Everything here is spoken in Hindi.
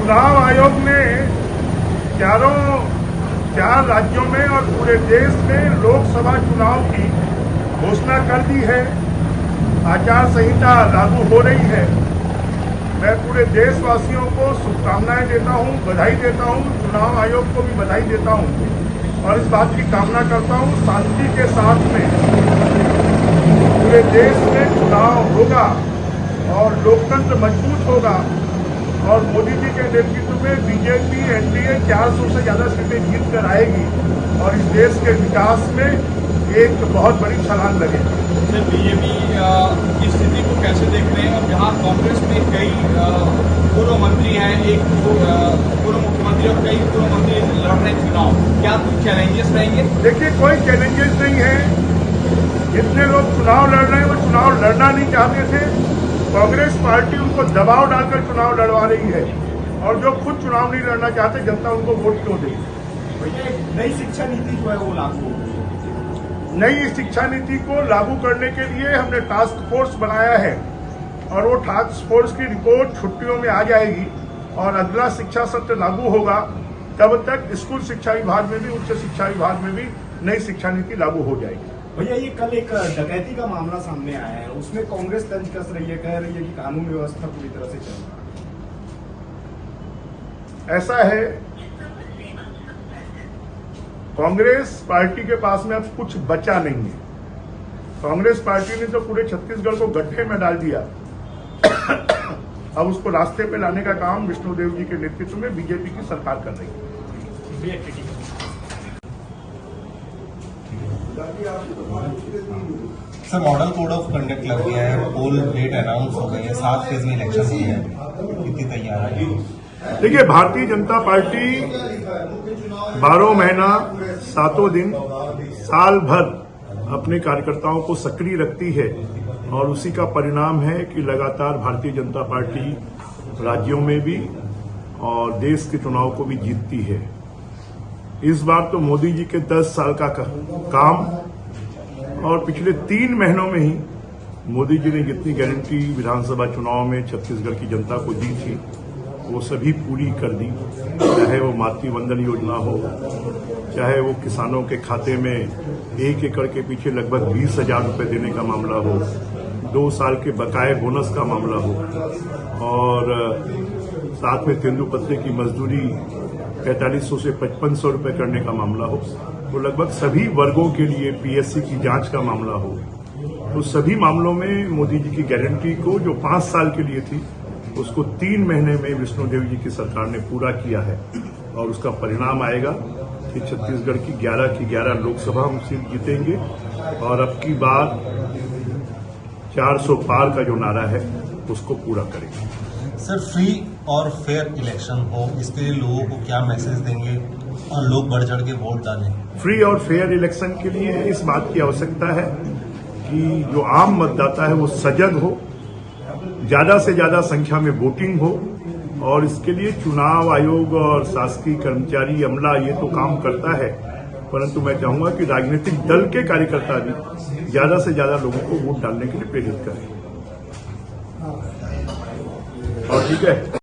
चुनाव आयोग ने चार राज्यों में और पूरे देश में लोकसभा चुनाव की घोषणा कर दी है। आचार संहिता लागू हो रही है। मैं पूरे देशवासियों को शुभकामनाएं देता हूं, बधाई देता हूं, चुनाव आयोग को भी बधाई देता हूं और इस बात की कामना करता हूं शांति के साथ में पूरे देश में चुनाव होगा और लोकतंत्र मजबूत होगा और मोदी जी के नेतृत्व में बीजेपी एनडीए 400 से ज्यादा सीटें जीत कर आएगी और इस देश के विकास में एक बहुत बड़ी छलांग लगेगी। सर, बीजेपी की स्थिति को कैसे देख रहे हैं? और जहां कांग्रेस में कई पूर्व मंत्री हैं, एक पूर्व मुख्यमंत्री और कई पूर्व मंत्री लड़ रहे हैं चुनाव, क्या कुछ चैलेंजेस रहेंगे? देखिए, कोई चैलेंजेस नहीं है। जितने लोग चुनाव लड़ रहे हैं वो चुनाव लड़ना नहीं चाहते थे। कांग्रेस पार्टी उनको दबाव डालकर चुनाव लड़वा रही है और जो खुद चुनाव नहीं लड़ना चाहते जनता उनको वोट क्यों देगी? नई शिक्षा नीति जो है वो लागू होगी। नई शिक्षा नीति को लागू करने के लिए हमने टास्क फोर्स बनाया है और वो टास्क फोर्स की रिपोर्ट छुट्टियों में आ जाएगी और अगला शिक्षा सत्र लागू होगा। तब तक स्कूल शिक्षा विभाग में भी, उच्च शिक्षा विभाग में भी नई शिक्षा नीति लागू हो जाएगी। भैया, ये कल एक डकैती का मामला सामने आया है, उसमें कांग्रेस तंज कस रही है, कह रही है कि कानून व्यवस्था पूरी तरह से चल रहा है। ऐसा है, कांग्रेस पार्टी के पास में अब कुछ बचा नहीं है। कांग्रेस पार्टी ने तो पूरे छत्तीसगढ़ को गड्ढे में डाल दिया। अब उसको रास्ते पे लाने का काम विष्णुदेव जी के नेतृत्व में बीजेपी की सरकार कर रही है। Sir, model code of conduct लग गया है, पोल डेट अनाउंस हो गई है, 7 फेज में इलेक्शन हुई है, कितनी तैयार है? देखिए, भारतीय जनता पार्टी 12 महीना 7 दिन साल भर अपने कार्यकर्ताओं को सक्रिय रखती है और उसी का परिणाम है कि लगातार भारतीय जनता पार्टी राज्यों में भी और देश के चुनाव को भी जीतती है। इस बार तो मोदी जी के 10 साल का काम और पिछले 3 महीनों में ही मोदी जी ने जितनी गारंटी विधानसभा चुनाव में छत्तीसगढ़ की जनता को दी थी वो सभी पूरी कर दी। चाहे वो मातृ वंदन योजना हो, चाहे वो किसानों के खाते में 1 एकड़ के पीछे लगभग 20,000 रुपये देने का मामला हो, 2 साल के बकाये बोनस का मामला हो और साथ में तेंदुपत्ते की मजदूरी 4500 से 5500 रुपये करने का मामला हो, तो लगभग सभी वर्गों के लिए पीएससी की जांच का मामला हो, तो सभी मामलों में मोदी जी की गारंटी को जो 5 साल के लिए थी उसको 3 महीने में विष्णुदेव जी की सरकार ने पूरा किया है और उसका परिणाम आएगा कि छत्तीसगढ़ की 11 की 11 लोकसभा हम सीट जीतेंगे और अब की बार 400 पार का जो नारा है उसको पूरा करेंगे। सर, फ्री और फेयर इलेक्शन हो, इसके लिए लोगों को क्या मैसेज देंगे और लोग बढ़ चढ़ के वोट डालें? फ्री और फेयर इलेक्शन के लिए इस बात की आवश्यकता है कि जो आम मतदाता है वो सजग हो, ज्यादा से ज्यादा संख्या में वोटिंग हो और इसके लिए चुनाव आयोग और शासकीय कर्मचारी अमला ये तो काम करता है, परंतु मैं चाहूंगा कि राजनीतिक दल के कार्यकर्ता भी ज्यादा से ज्यादा लोगों को वोट डालने के लिए प्रेरित करें। और ठीक है।